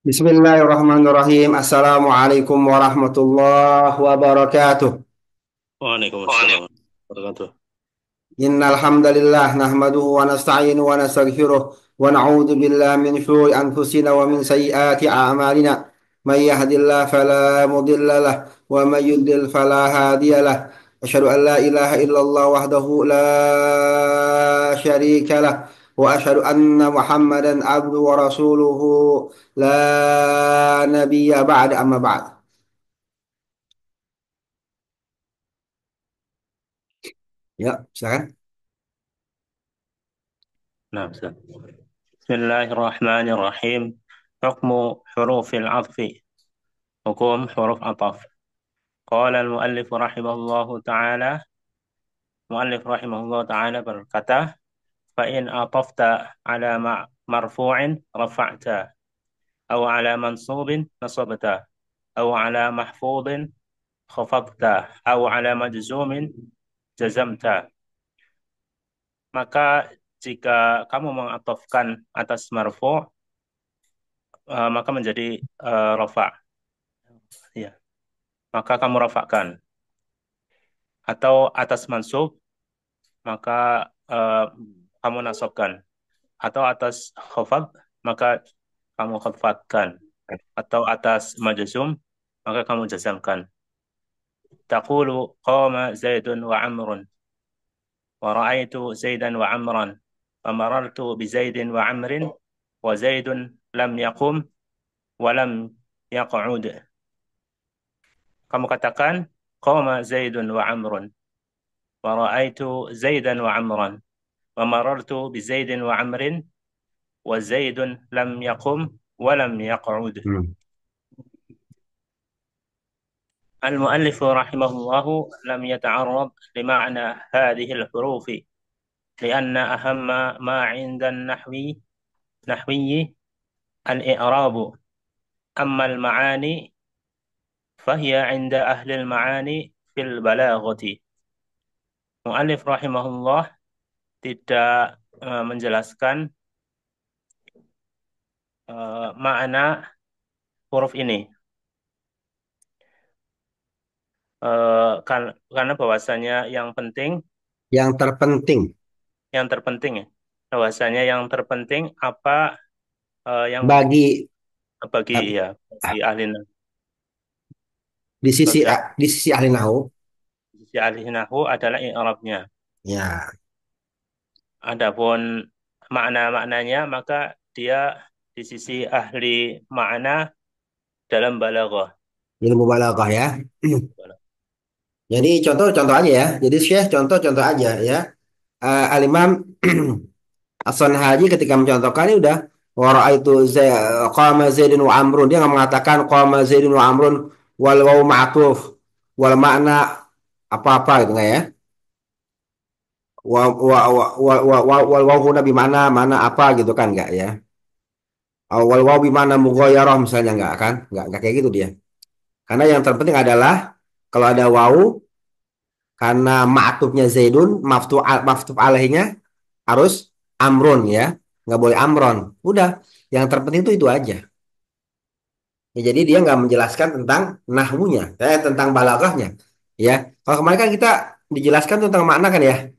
Bismillahirrahmanirrahim. Assalamualaikum warahmatullahi wabarakatuh. Waalaikumsalam warahmatullahi Innal hamdalillah nahmaduhu wa nasta'inu wa nastaghfiruh wa na'udzu billahi min shururi anfusina wa min sayyiati a'malina. May yahdihillahu fala mudilla lah wa may yudlil fala hadiya lah. Asyhadu an la ilaha illallah wahdahu la syarika lah wa asyhadu anna Muhammadan abduhu wa rasuluhu la nabiyya ba'da amma ba'd. Ya, silakan. Nah, Ustaz. Bismillahirrahmanirrahim. Hukmu hurufil atfi. Hukum huruf ataf. Qala al-muallif rahimahullahu ta'ala. Muallif rahimahullahu ta'ala berkata, fa in atafta ala marfu'in rafa'ta, aw ala mansubin nasabta, aw ala mahfudin khafadta, aw ala majzumin jazamta. Maka jika kamu mengatofkan atas marfu', maka menjadi rafa, ya. Maka kamu rafa'kan. Atau atas mansub, maka eh, kamu nasabkan. Atau atas khafad, maka kamu khafadkan. Atau atas majzum, maka kamu jazamkan. Taqulu qama Zaidun wa Amrun wa ra'aitu Zaidan wa Amran wa marartu bi Zaidin wa Amrin wa Zaidun lam yaqum wa lam yaq'ud. Kamu katakan qama Zaidun wa Amrun wa ra'aitu Zaidan wa Amran wa marartu bi Zaidin wa Amrin wa Zaidun lam yaqum wa lam yaq'ud. Hmm. المؤلف رحمه الله لم يتعرض لمعنى هذه الحروف لأن أهم ما عند النحوي الإعراب. أما المعاني فهي عند أهل المعاني في البلاغة. Mu'allif rahimahullah tidak menjelaskan makna huruf ini. Karena bahwasanya Yang terpenting yang terpenting ya, bahwasanya yang terpenting apa yang bagi bagi eh, ya bagi ahli bagi di sisi ahli nahu, ahli nahwu adalah i'rabnya. ya, Adapun makna-maknanya maka dia di sisi ahli makna dalam balaghah. ilmu balaghah ya. Jadi contoh-contoh aja ya. Jadi Syekh contoh-contoh aja ya. Al-Imam As-Sanhaji ketika mencontohkan ini udah itu qama Zaidun wa Amrun. Dia nggak mengatakan qama Zaidun wa Amrun wal waw ma'tuf wal makna apa-apa gitu nggak ya? Wal waw huna bi mana apa gitu kan nggak ya? Wal waw bi mana mughayyarah misalnya nggak kan? Nggak kayak gitu dia. Karena yang terpenting adalah kalau ada waw karena ma'tufnya Zaidun, maftuf alaihnya harus amrun ya. Nggak boleh amron. Udah, yang terpenting itu aja. Ya, jadi dia nggak menjelaskan tentang nahwunya, tentang balaghahnya. Ya, kalau kemarin kan kita dijelaskan tentang makna kan ya.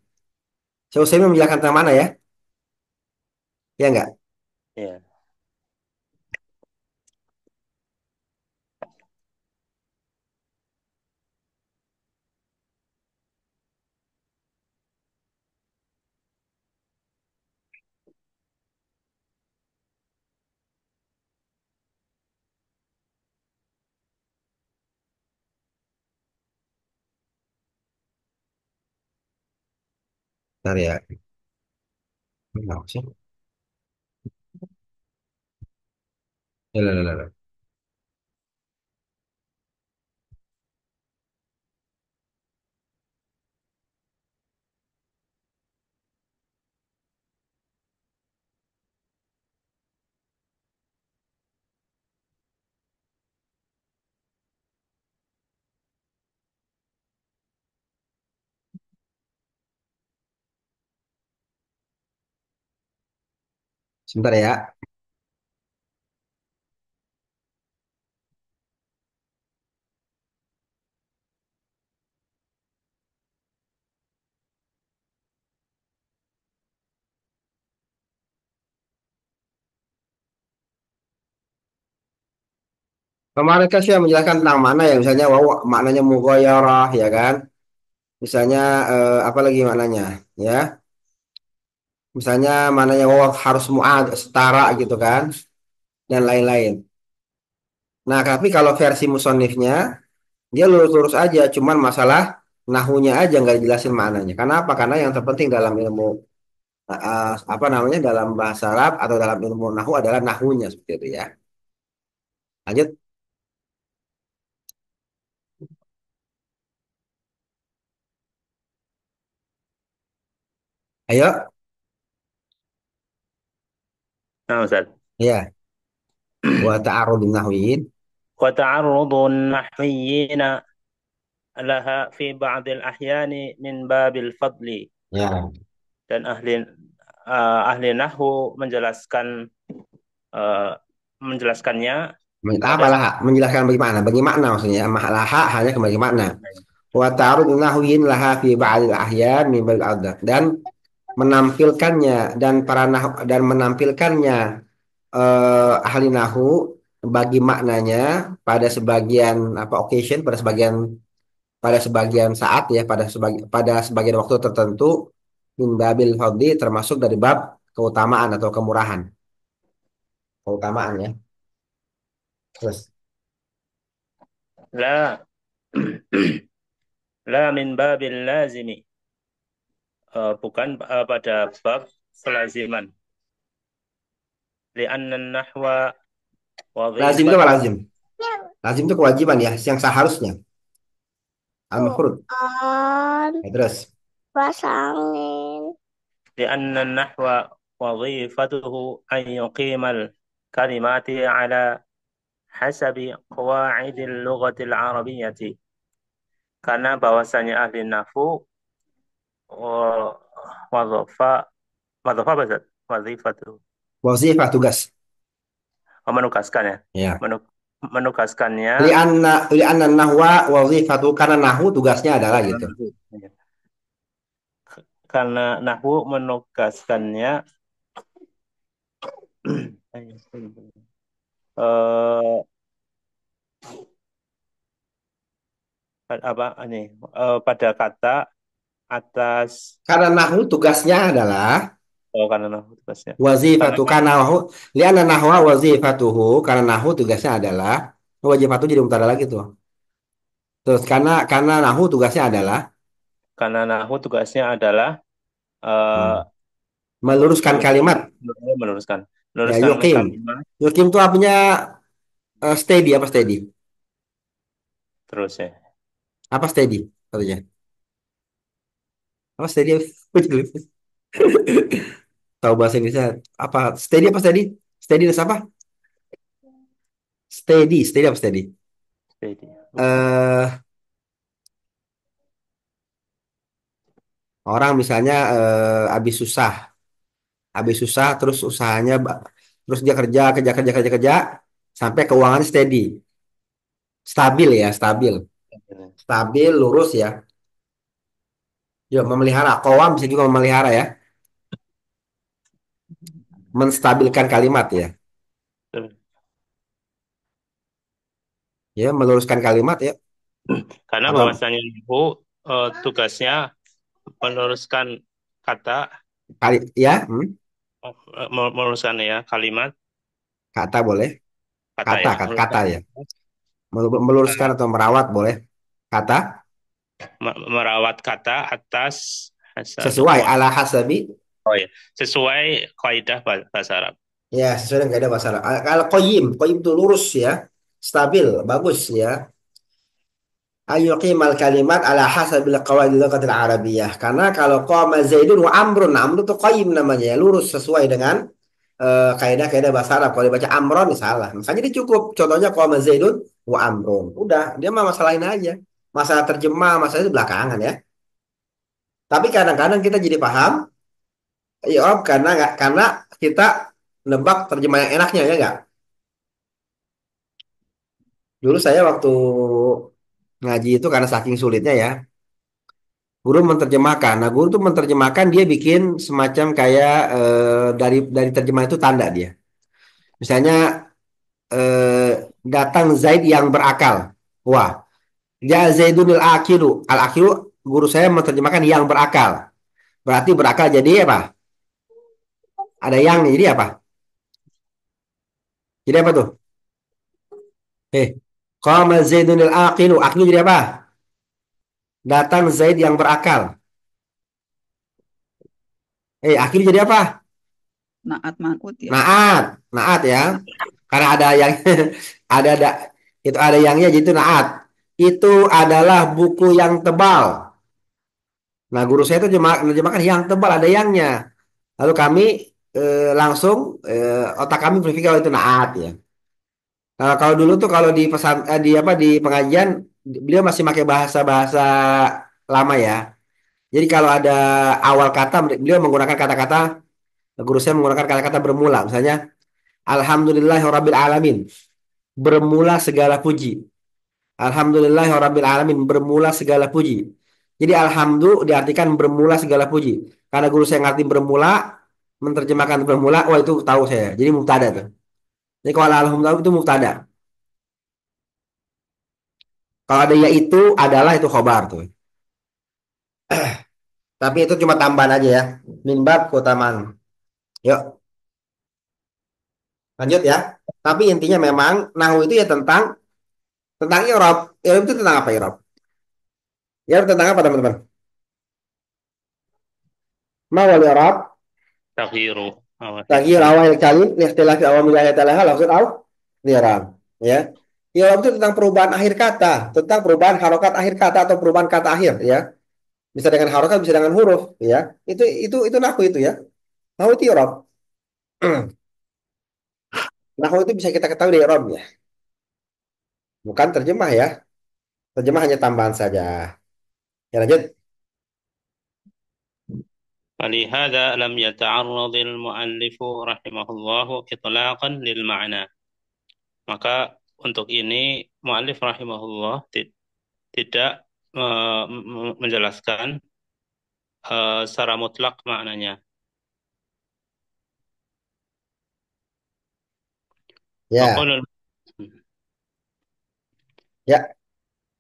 Saya menjelaskan tentang mana ya? Ya nggak? Ya. Bentar ya. Kenapa sih? Ya, lah, lah, lah, lah. Sebentar ya. Kemarin kan saya menjelaskan tentang mana ya, misalnya waw maknanya mughayyarah ya kan. Misalnya apa lagi maknanya ya? Misalnya maknanya waw harus muad setara gitu kan dan lain-lain. Nah, tapi kalau versi musonifnya dia lurus-lurus aja, cuman masalah nahunya aja nggak dijelasin maknanya. Kenapa? Karena yang terpenting dalam ilmu apa namanya dalam bahasa Arab atau dalam ilmu nahu adalah nahunya seperti itu ya. Lanjut, ayo. Nah, Ustaz. Ya, wa ta'arudun nahwiyin. وتعرض النحويين لها في بعض الأحيان من باب الفضل. Ya, Dan ahli nahwu eh, menjelaskannya pada apalah menjelaskan bagaimana? Bagi makna maksudnya. Laha hanya kembali makna. Wa ta'arudun nahwiyin laha fi ba'dil ahyan min babil adab. Dan menampilkannya dan menampilkannya ahli nahu bagi maknanya pada sebagian apa occasion pada sebagian saat ya pada sebagian waktu tertentu min babil fadli termasuk dari bab keutamaan atau kemurahan keutamaan ya terus la la min babil lazimi, bukan pada bab kelaziman. Li'anna nahwa lazim itu apa wadhifatuhu. lazim lazim itu kewajiban ya yang seharusnya al-mafrud ya, terus Pasangin. لأن النحو وظيفته أن يقيم الكلمات على حسب قواعد اللغة العربية. Karena bahwasanya ahli nahwu wa- wadhafa wadhafa apa Ustaz? Wadhifatu. wazifah tugas Menugaskan ya. ya Menu- Menugaskannya li'anna nahwa wazifatu karena nahu tugasnya adalah karena gitu nahwu. Ya. Karena nahwu menugaskannya eh apa ini pada kata atas. karena nahu tugasnya adalah Oh, karena nahwu tugasnya. Karena wazifatu karena nahu li'anna nahwa wazifatuhu karena nahu tugasnya adalah wazifatu jadi mubtada lagi tuh terus karena nahu tugasnya adalah nahwu tugasnya adalah hmm, eh, meluruskan kalimat meluruskan ya meluruskan yukim kalimat yukim tuh apanya steady apa steady terus ya. apa steady katanya apa steady tahu bahasa Inggrisnya apa steady steadiness apa steady apa steady Jadi, lupa. eh orang misalnya habis susah terus usahanya terus dia kerja kerja kerja kerja kerja sampai keuangannya steady stabil ya stabil lurus ya ya memelihara kowam bisa juga memelihara ya menstabilkan kalimat ya ya meluruskan kalimat ya Karena atau bahwasanya nahwu tugasnya meluruskan kata, kali ya meluruskan ya kalimat, kata boleh kata kata ya, kata, kata meluruskan ya meluruskan karena atau merawat boleh kata merawat kata atas hasabi sesuai qawaid. ala hasabi Oh ya, sesuai kaidah bahasa Arab. ya sesuai dengan kaidah bahasa Arab. Kalau qayyim itu lurus ya stabil bagus ya ayyuqimal kalimat ala hasabil qawaidil lughatil arabiyyah karena kalau qama zaidun wa amrun amrun itu qayyim namanya ya lurus sesuai dengan kaidah-kaidah bahasa Arab kalau dibaca amron ya salah makanya dia cukup contohnya qama zaidun wa amrun udah dia mah masalahin aja masalah terjemah masalah itu belakangan ya tapi kadang-kadang kita jadi paham ya Om, karena nggak karena kita nebak terjemah yang enaknya ya nggak dulu saya waktu ngaji itu karena saking sulitnya ya guru menerjemahkan. Nah, guru tuh menerjemahkan dia bikin semacam kayak dari terjemah itu tanda dia. Misalnya datang Zaid yang berakal. Wah, ja Zaidunil akilu. Al akilu guru saya menerjemahkan yang berakal. Berarti berakal jadi apa? Ada yang nih, jadi apa? Jadi apa tuh? Eh, qama Zaidunil aqilu. Aqilu jadi apa? Datang Zaid yang berakal. Aqilu jadi apa? Naat manut ya. Naat, naat ya. Karena ada yang ada itu ada yangnya jadi itu naat. Itu adalah buku yang tebal. Nah, guru saya itu menerjemahkan yang tebal ada yangnya. Lalu kami langsung otak kami berpikir kalau itu naat ya. Nah, kalau dulu tuh kalau di pesan di apa di pengajian beliau masih pakai bahasa-bahasa lama ya. Jadi kalau ada awal kata beliau menggunakan kata-kata guru saya menggunakan kata-kata bermula. Misalnya Alhamdulillahirabbil alamin. Bermula segala puji. Alhamdulillahirabbil alamin. Bermula segala puji. Jadi alhamdulillah diartikan bermula segala puji. Karena guru saya ngerti bermula, menerjemahkan bermula, wah itu tahu saya. Jadi mubtada tuh. Jadi kalau alhamdulillah itu mubtada. Kalau ada yaitu adalah itu khobar tuh. Tapi itu cuma tambahan aja ya. Minbab keutamaan. Yuk, lanjut ya. Tapi intinya memang nahu itu ya tentang i'rab. I'rab itu tentang apa i'rab? I'rab tentang apa teman-teman? Ma wal i'rab Taghyiru awal taghyir kalim. awal kalim li ikhtilafi awamil ayatiha lafzun au i'rab. Ya. I'rab itu tentang perubahan akhir kata, tentang perubahan harokat akhir kata atau perubahan kata akhir ya. Bisa dengan harokat, bisa dengan huruf ya. Itu nahu itu ya. Nahu itu i'rab. Nahu itu bisa kita ketahui dari i'rab ya. Bukan terjemah ya. Terjemah hanya tambahan saja. Ya lanjut. فلهذا لم يتعرض المؤلف رحمه الله إطلاقا للمعنى. Maka untuk ini mu'allif rahimahullah tidak menjelaskan secara mutlak maknanya. Ya, Faqala ya.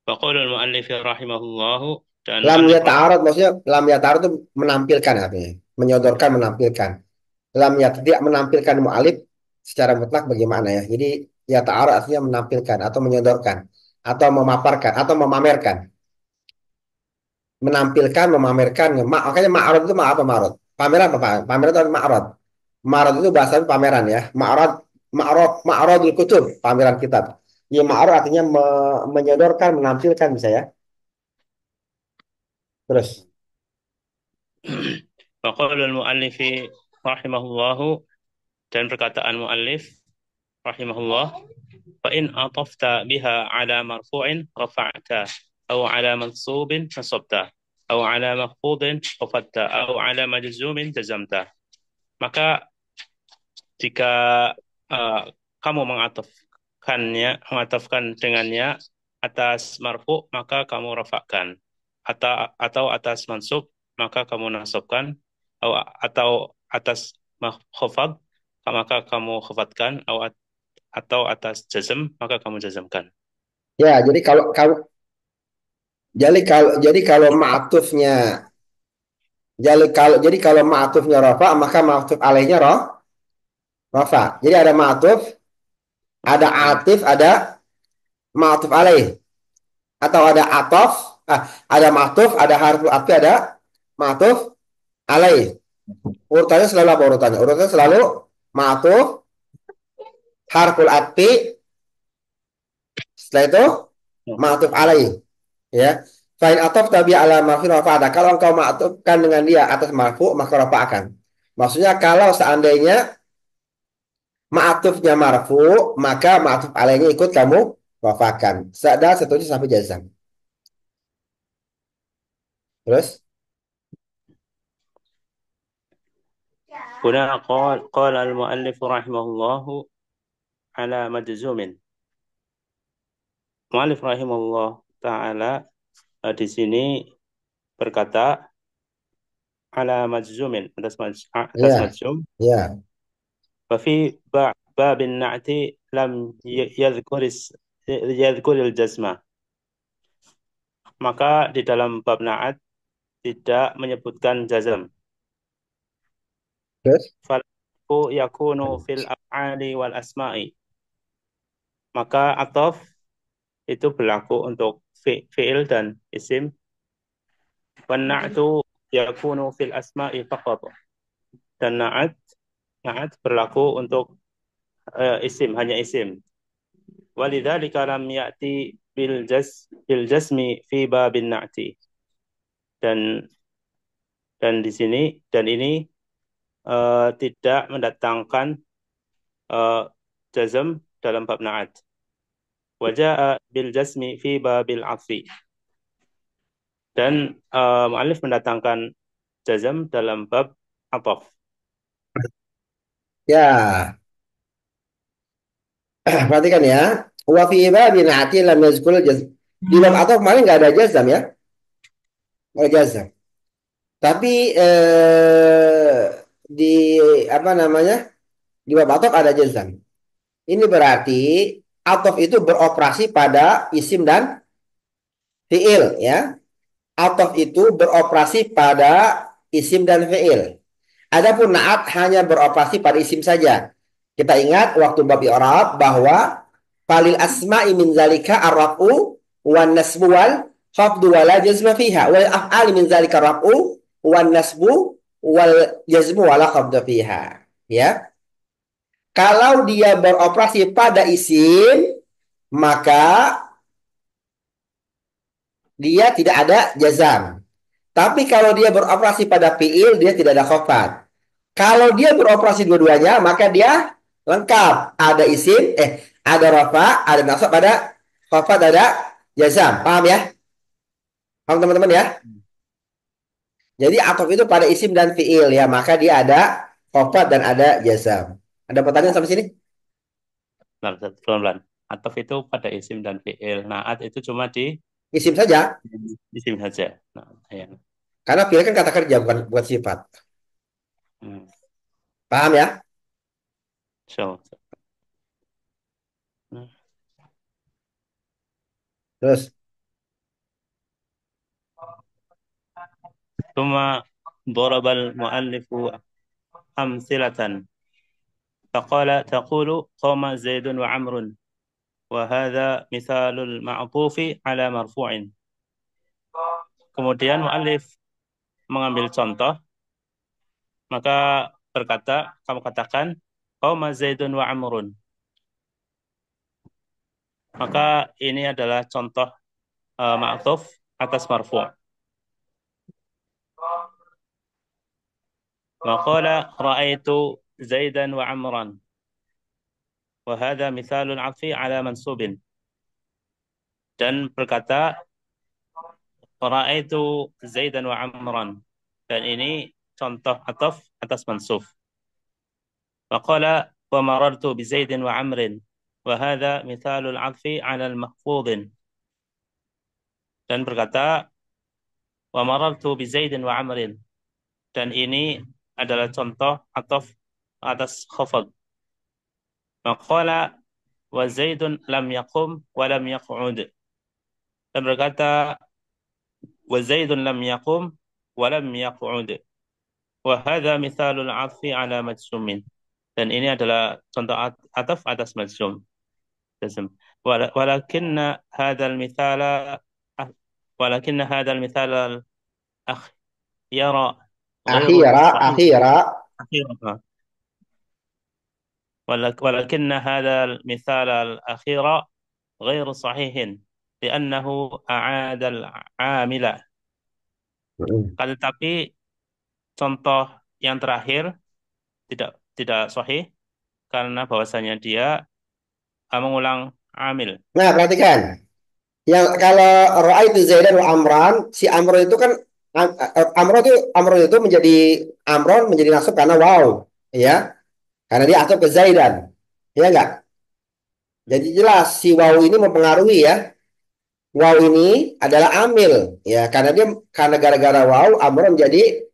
faqala al-mu'allif rahimahullah, dan Lam mu'allif yata'arad maksudnya lam yata'arad itu menampilkan artinya, menyodorkan menampilkan. Lam tidak menampilkan mu'alif secara mutlak bagaimana ya. Jadi yata'arad artinya menampilkan atau menyodorkan atau memaparkan atau memamerkan. Menampilkan, memamerkan. Makanya ma'arad itu apa ma'arad? Pameran apa? Pameran itu ma'arad. Ma'arad itu bahasa pameran ya. Ma'arad ma'aradul kutub, pameran kitab. Ya ma'arad artinya menyodorkan, menampilkan bisa ya. Terus. faqala al-mu'allif rahimahullah, dan perkataan mu'allif rahimahullah, fa in atafta biha ala marfu'in rafa'ta, aw ala mansubin nasabta, aw ala makhfudin khafadta, aw ala majzumin jazamta. Maka jika uh, kamu mengatafkan dengannya atas marfu, maka kamu rafa'kan, atau atas mansub, maka kamu nasabkan, atau atas khafad, maka kamu khafatkan, atau atas jazm, maka kamu jazmkan. Ya, jadi kalau ma'tufnya jadi kalau ma'tufnya rafa maka ma'tuf alaihnya rafa. Jadi ada ma'tuf, ada Hmm. atif, ada ma'tuf alaih atau ada atof, ada ma'tuf, ada harfu atfi, ada ma'tuf alaih. Urutannya selalu apa urutannya? Urutannya selalu ma'tuf, harful atfi, setelah itu ma'tuf alaih, ya. Fa'in atof tabi ala marfi rafa'ada. Kalau engkau ma'tufkan dengan dia atas marfu maka rafa'akan. Maksudnya kalau seandainya ma'atufnya marfu, maka ma'atuf alaihnya ikut kamu wafakan. Sadar setuju sampai jazam. Terus, Huna qala al-muallif rahimahullahu ala majzumin. Muallif rahimahullah taala di sini berkata ala majzumin, atas ya, majzum. ya, Wa fi babin na'ti lam yadhkuril jazma. Maka di dalam bab na'at tidak menyebutkan jazm. Terus? Falahu yakunu fil af'ali wal asma'i. Maka atof itu berlaku untuk fi'il dan isim. Wan na'tu yakunu fil asma'i faqat. Dan na'at berlaku untuk isim, hanya isim. Walidzalika lam ya'ti bil jasmi fi babin na'ti. Dan di sini dan ini tidak mendatangkan jazm dalam bab na'at. Waja'a bil jasmi fi babil afi. Dan mu'allif mendatangkan jazm dalam bab ataf. Ya, perhatikan ya. Wa fi babin ati lam yazkul jazm. Di bab atau kemarin nggak ada jazam ya, nggak ada jazam. Tapi di apa namanya, di bab ataf ada jazam. Ini berarti ataf itu beroperasi pada isim dan fiil ya. Ataf itu beroperasi pada isim dan fiil. Adapun naat hanya beroperasi pada isim saja. Kita ingat waktu bab i'rab bahwa falil asma'i min zalika ar-raf'u wan nasbu wal khafdu wala jazma fiha wal af'ali min zalika ar-raf'u wan nasbu wal jazmu wala khafdu fiha. Ya. Kalau dia beroperasi pada isim, maka dia tidak ada jazam. Tapi kalau dia beroperasi pada fiil, dia tidak ada khofat. Kalau dia beroperasi dua-duanya, maka dia lengkap. Ada isim, ada rafa, ada nasab, ada khafat, ada jazam. Paham ya? Paham teman-teman ya? Jadi atof itu pada isim dan fiil ya, maka dia ada khafat dan ada jazam. Ada pertanyaan sampai sini? Pelan-pelan. Ataf itu pada isim dan fi'il. Naat itu cuma di Isim saja, isim saja. Nah, ya. karena fiil kan kata kerja bukan sifat. Hmm. Paham ya? So. Nah. Terus, ثم ضرب المؤلف أمثلة فقال تقول قام زيد وعمر وهذا مثال المعطوف على مرفوع. Kemudian mu'allif mengambil contoh, maka kamu katakan qama Zaidun wa Amrun. Maka ini adalah contoh ma'tuf atas marfu'. Wa qala ra'aitu Zaidan wa Amran. Wa hadha mithalun 'atfi 'ala mansubin. Dan berkata ra'aitu Zaidan wa Amran. Dan ini contoh ataf atas mansub. Wa qala wa marartu bi Zaidin wa Amrin. Wa hadha mithalul 'atfi 'ala al-mahfudhin. Dan berkata wa marartu bi Zaidin wa Amrin. Dan ini adalah contoh ataf atas khafad. Maqala wa Zaidun lam yaqum wa lam yaq'ud. Dan berkata wa Zaidun lam yaqum wa lam yaq'ud. Wa hadha mithalul 'atfi 'ala majzumin. Dan ini adalah contoh ataf atas majzum. Walakinna hadzal mithala walakinna hadzal mithala al-akhyara ghairu sahih. akhira. ولكن هذا المثال الأخير غير صحيح لأنه أعاد العامل. Tetapi contoh yang terakhir tidak sahih karena bahwasanya dia mengulang amil. Nah, perhatikan. Yang kalau Ra'aitu Zaidan wa Amran, si Amron itu kan Amron itu menjadi Amron menjadi nasab karena wow, ya. Karena dia atau ke Zaidan. Ya enggak? Jadi jelas si wow ini mempengaruhi ya. Wow ini adalah amil ya karena gara-gara wow Amron jadi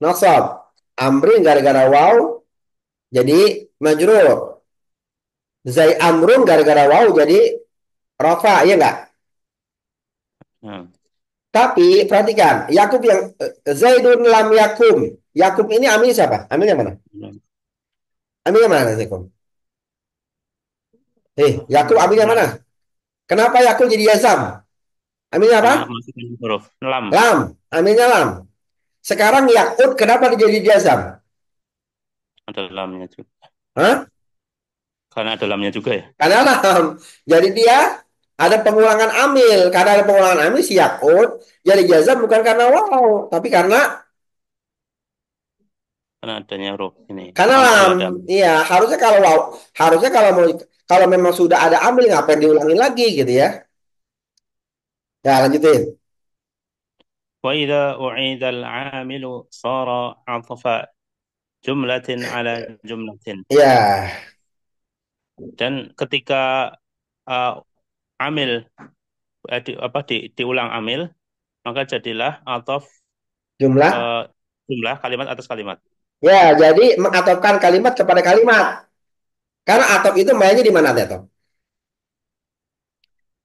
nasab. Amrin gara-gara wow jadi majrur. Zai amrun gara-gara waw jadi rofa, iya nggak? Nah, Tapi perhatikan, Yakub yang Zaidun lam yakum. Yakub ini amil siapa? Amilnya mana? nah, Amilnya mana Zakum? Yakub amilnya mana? lam. Kenapa Yakub jadi yazam? Amilnya apa? Karena masukkan huruf lam. Lam. Amilnya lam. Sekarang Yakub kenapa dia jadi yazam? Ada lamnya juga. Hah? Karena ada lamnya juga ya. Karena lam. Jadi dia ada pengulangan amil. Karena ada pengulangan amil si Yakub jadi yazam bukan karena waw, tapi Karena adanya huruf ini. karena Kalau lam. ada Iya, harusnya kalau waw, harusnya kalau memang sudah ada amil ngapain diulangin lagi gitu ya. Ya, lanjutin. وإذا أعيد العامل صار عطف جملة على جملة. Ya, Dan ketika uh, amil diulang amil, maka jadilah ataf jumlah. uh, jumlah kalimat atas kalimat. Ya, jadi mengatofkan kalimat kepada kalimat. Karena atof itu mainnya di mana, Teto?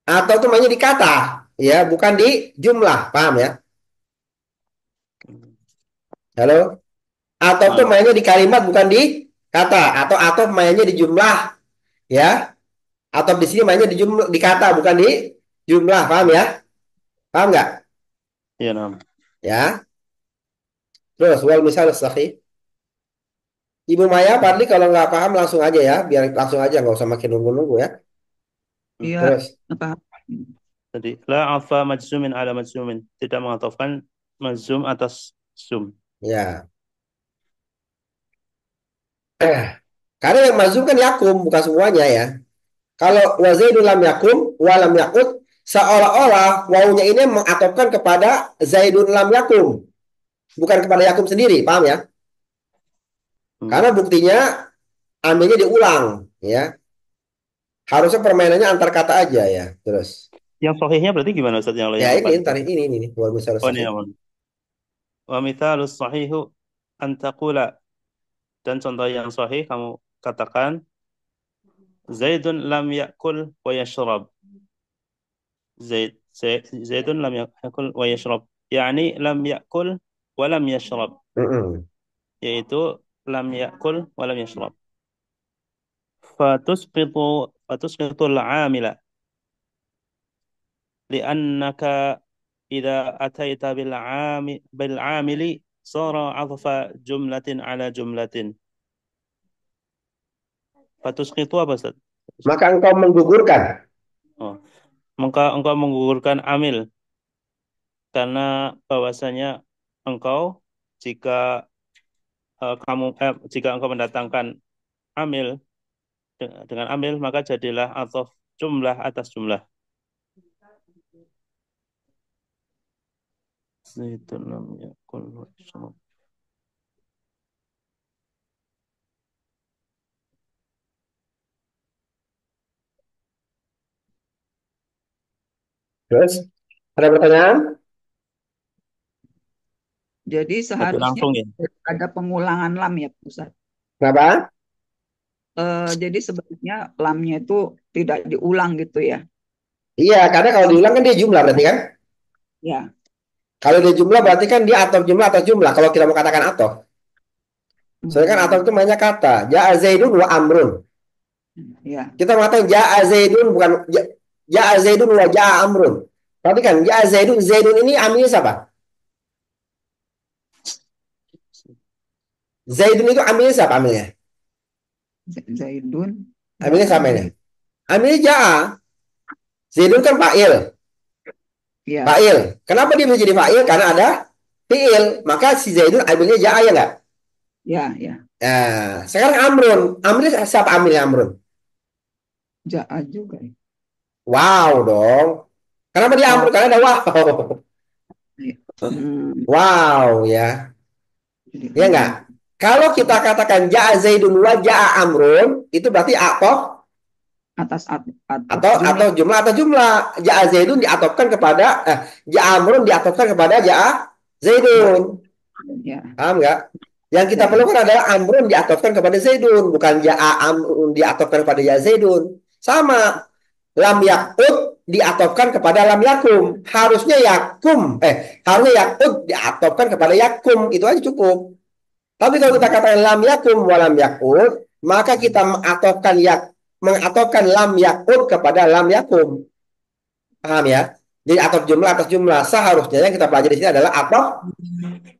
Atof itu mainnya di kata, ya, bukan di jumlah. Paham ya? Halo? Atof itu Nah, mainnya di kalimat, bukan di kata. Atau atof mainnya di jumlah, ya. Atof di sini mainnya di jumlah, di kata, bukan di jumlah. Paham ya? Paham nggak? ya, nah. Ya. Terus, wal misal sahih. Ibu Maya, Fadli kalau nggak paham langsung aja ya, biar langsung aja, nggak usah makin nunggu-nunggu ya. Iya, Terus, apa? Jadi la afa majzumin ala majzumin, tidak mengatofkan majzum atas zum. ya. Karena yang mazhum kan yakum, bukan semuanya ya. Kalau wa Zaidun lam yakum wa lam yakut, seolah-olah wawunya ini mengatofkan kepada Zaidun lam yakum, bukan kepada yakum sendiri, paham ya? Hmm. Karena buktinya ambilnya diulang, ya. Harusnya permainannya antar kata aja ya. Terus, Yang sahihnya berarti gimana Ustaz ya yang ini lepas itu? ntar ini wal misal Oh ini sahih. aman. Wa mithalus sahihu an taqula, dan contoh yang sahih kamu katakan Zaidun lam yakul wa yashrab. Zaidun lam yakul wa yashrab. Yani lam yakul wa lam yashrab. Mm-mm. Yaitu lam yakul wa lam yashrab. Fatusqitu al-amila li'annaka idza ataita bil amili sara 'atfa jumlatin ala jumlatin. Fatusqitu apa Ustaz? Maka engkau menggugurkan. Oh, maka engkau menggugurkan amil karena bahwasanya engkau jika jika engkau mendatangkan amil dengan amil maka jadilah ataf jumlah atas jumlah. Zaitun lam yakul wa yashrab. Terus, ada pertanyaan? Jadi Berarti seharusnya langsung ya. ada pengulangan lam ya, Ustaz. Kenapa? Jadi sebenarnya lamnya itu tidak diulang gitu ya. Iya, karena kalau diulang kan dia jumlah berarti kan? Ya. Kalau dia jumlah berarti kan dia atau jumlah atau jumlah. Kalau kita mau katakan atau. Soalnya kan atau itu Hmm, banyak kata. Ja'a Zaidun wa Amrun. ya, Kita mengatakan ja'a Zaidun bukan ja'a Zaidun wa ja'a Amrun. Berarti kan ja'a Zaidun, Zaidun ini amilnya siapa? Zaidun itu amilnya siapa amilnya? Zaidun Amilnya sama ini. ambil Amilnya ja'a. Zaidun kan fa'il. ya, Fa'il. Kenapa dia bisa jadi fa'il? Karena ada fi'il. Maka si Zaidun amilnya ja'a ya enggak? ya, Nah, sekarang Amrun. Amilnya siapa amilnya Amrun? ja'a juga ya. Wow dong. Kenapa dia Oh, Amrun? Karena ada wow. iya. Hmm, Wow ya. jadi Ya enggak? Kalau kita katakan ja'a Zaidun wa ja'a Amrun, itu berarti atof atas atau atau jumlah jumlah. Ja'a Zaidun diatofkan kepada ja'a Amrun diatofkan kepada ja'a ya, Zaidun. ya. Paham enggak? Yang kita Ya. perlukan adalah Amrun diatofkan kepada Zaidun, bukan ya Amrun diatofkan kepada ya Zaidun. Sama, lam yakut diatofkan kepada lam yakum. Harusnya yakut diatofkan kepada yakum. Itu aja cukup. Tapi kalau kita katakan lam yakum walam yakut, maka kita mengatofkan lam yakut kepada lam yakum. Paham ya? Jadi atof jumlah atas jumlah. Seharusnya yang kita pelajari di sini adalah atof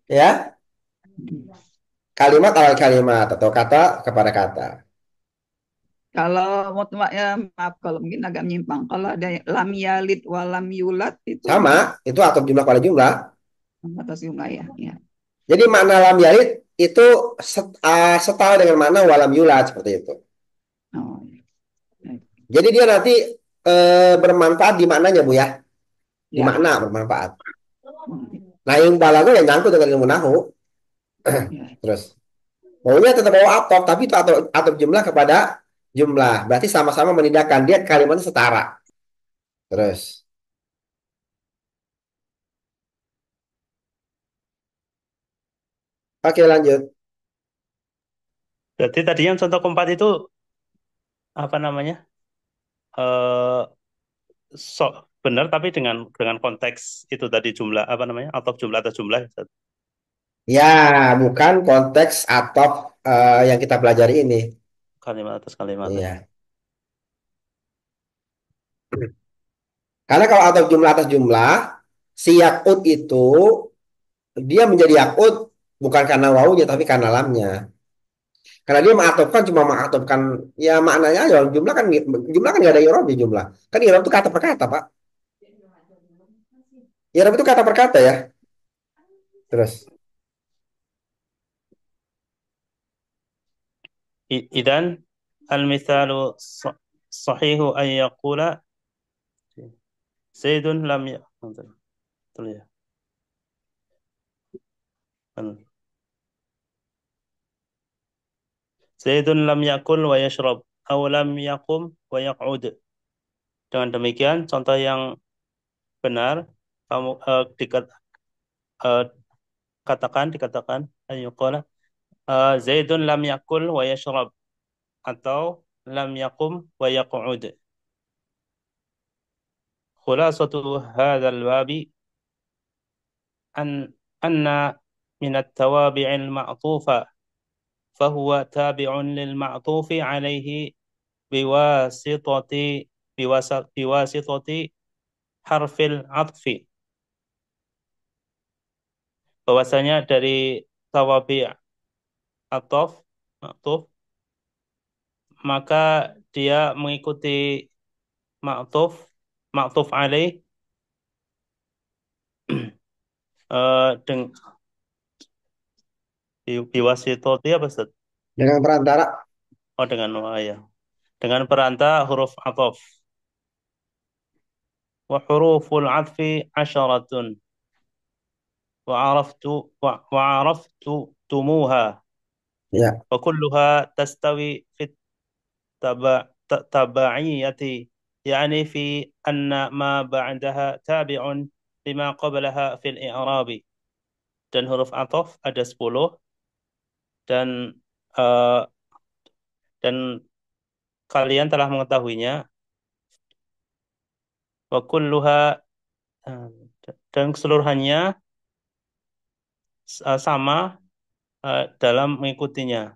ya, kalimat awal kalimat atau kata kepada kata. Kalau ya, maaf kalau mungkin agak menyimpang. Kalau ada lam yalid walam yulat itu Sama, itu atof jumlah pada jumlah. atas jumlah ya. Ya. Jadi makna lam yalid itu setara dengan makna walam yulad seperti itu. Oh, ya. Jadi dia nanti bermanfaat di maknanya Bu ya. Di Ya. makna bermanfaat. Hmm. Nah, yang balago yang nyangkut dengan ilmu nahu. Ya. Terus maunya tetap bawa atof, tapi itu atof jumlah kepada jumlah. Berarti sama-sama menindakkan dia kalimatnya setara. Terus, oke lanjut. Berarti tadi yang contoh keempat itu apa namanya? Eh so, benar tapi dengan konteks itu tadi jumlah apa namanya? Atau jumlah atas jumlah. Ya, bukan konteks atof yang kita pelajari ini. Kalimat atas kalimat. Iya. Karena kalau atof jumlah atas jumlah, si yakut itu dia menjadi yakut bukan karena wawunya tapi karena lamnya. Karena dia mengatofkan cuma mengatofkan ya maknanya aja. Jumlah kan nggak ada i'rab di jumlah. Kan i'rab itu kata per kata, Pak. I'rab itu kata per kata ya. Terus Idan al-mithalu sahihu an yaqula Zaidun lam ya. Betul ya. Zaidun lam yakul wa yashrab aw lam yakum wa yaq'ud. Dengan demikian contoh yang benar kamu eh, dikatakan ayyuqala Zaidun lam yakul wa yashrab atau lam yakum wa yaq'ud. Khulasatu hadzal babi أن من التوابع المعطوفة فهو تابع للمعطوف عليه بواسطة بواسطة حرف العطف. Bahwasanya dari tawabi' ataf ma'tuf maka dia mengikuti ma'tuf ma'tuf alaih dengan biwasitoti apa Ustaz? dengan perantara Oh dengan ya. Dengan perantara huruf ataf. Wa huruful atfi asyaratun وعرفت وعرفتموها ya. وكلها تستوي في التبعية يعني في أن ما بعدها تابع لما قبلها في الإعراب. Dan huruf ataf ada 10 dan uh, dan kalian telah mengetahuinya. Wa kulluha uh, dan keseluruhannya sama dalam mengikutinya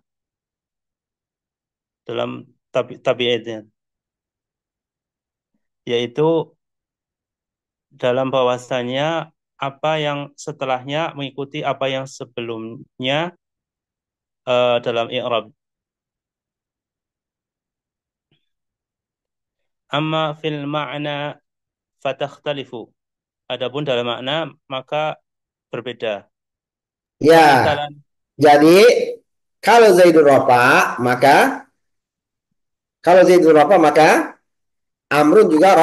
dalam tabiatnya, yaitu dalam bahwasanya apa yang setelahnya mengikuti apa yang sebelumnya dalam i'rab. Amma fil ma'na fatakhtalifu. Adapun dalam makna maka berbeda. Ya, Pemisalan jadi kalau Zaidun Rafa, maka kalau Zaidun Rafa, maka Amrun juga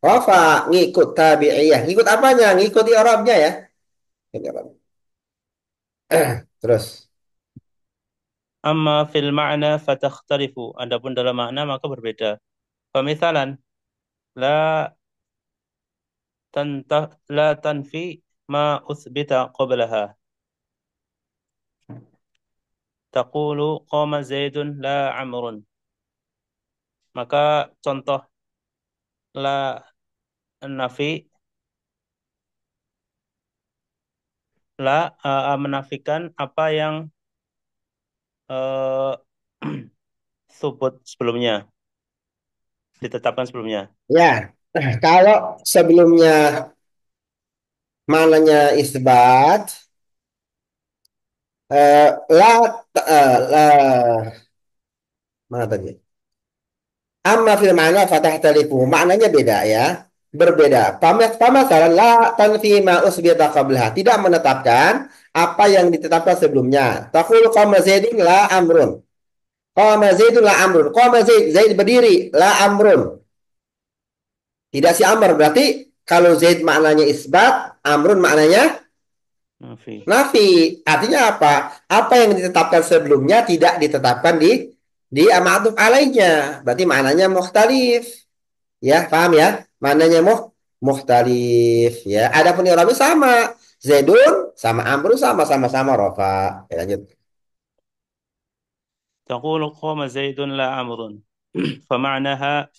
Rafa ngikut tabi'iyah. Ngikut apanya? Ngikut i'rabnya ya. Ngikut i'rab. Terus. amma fil ma'na fatakhtalifu. Adapun dalam makna maka berbeda. Pemisalan la la tanfi ma uthbita qablaha. taqulu qama Zaidun la Amrun. Maka contoh la nafi, la menafikan apa yang uh, subut sebelumnya, ditetapkan sebelumnya. Ya, kalau sebelumnya mananya isbat, la, la, mana tadi? Amma fil ma'na fatahtalifu. Maknanya beda ya. Berbeda. Pamasalan la tanfi ma usbita qablaha. Tidak menetapkan apa yang ditetapkan sebelumnya. Taqulu qama Zaidun la amrun. Qama Zaidun la amrun. Qama Zaid, Zaid berdiri, la amrun. Tidak si amr. Berarti kalau Zaid maknanya isbat, amrun maknanya Nafi. nafi. Artinya apa? Apa yang ditetapkan sebelumnya tidak ditetapkan di ma'tuf alaihnya. Berarti maknanya mukhtalif. Ya, paham ya? Maknanya mukhtalif ya. Adapun i'rabnya sama. Zaidun sama Amrun sama-sama rofa. Ya, lanjut. تقول قام زيد لا عمرو. فمعناها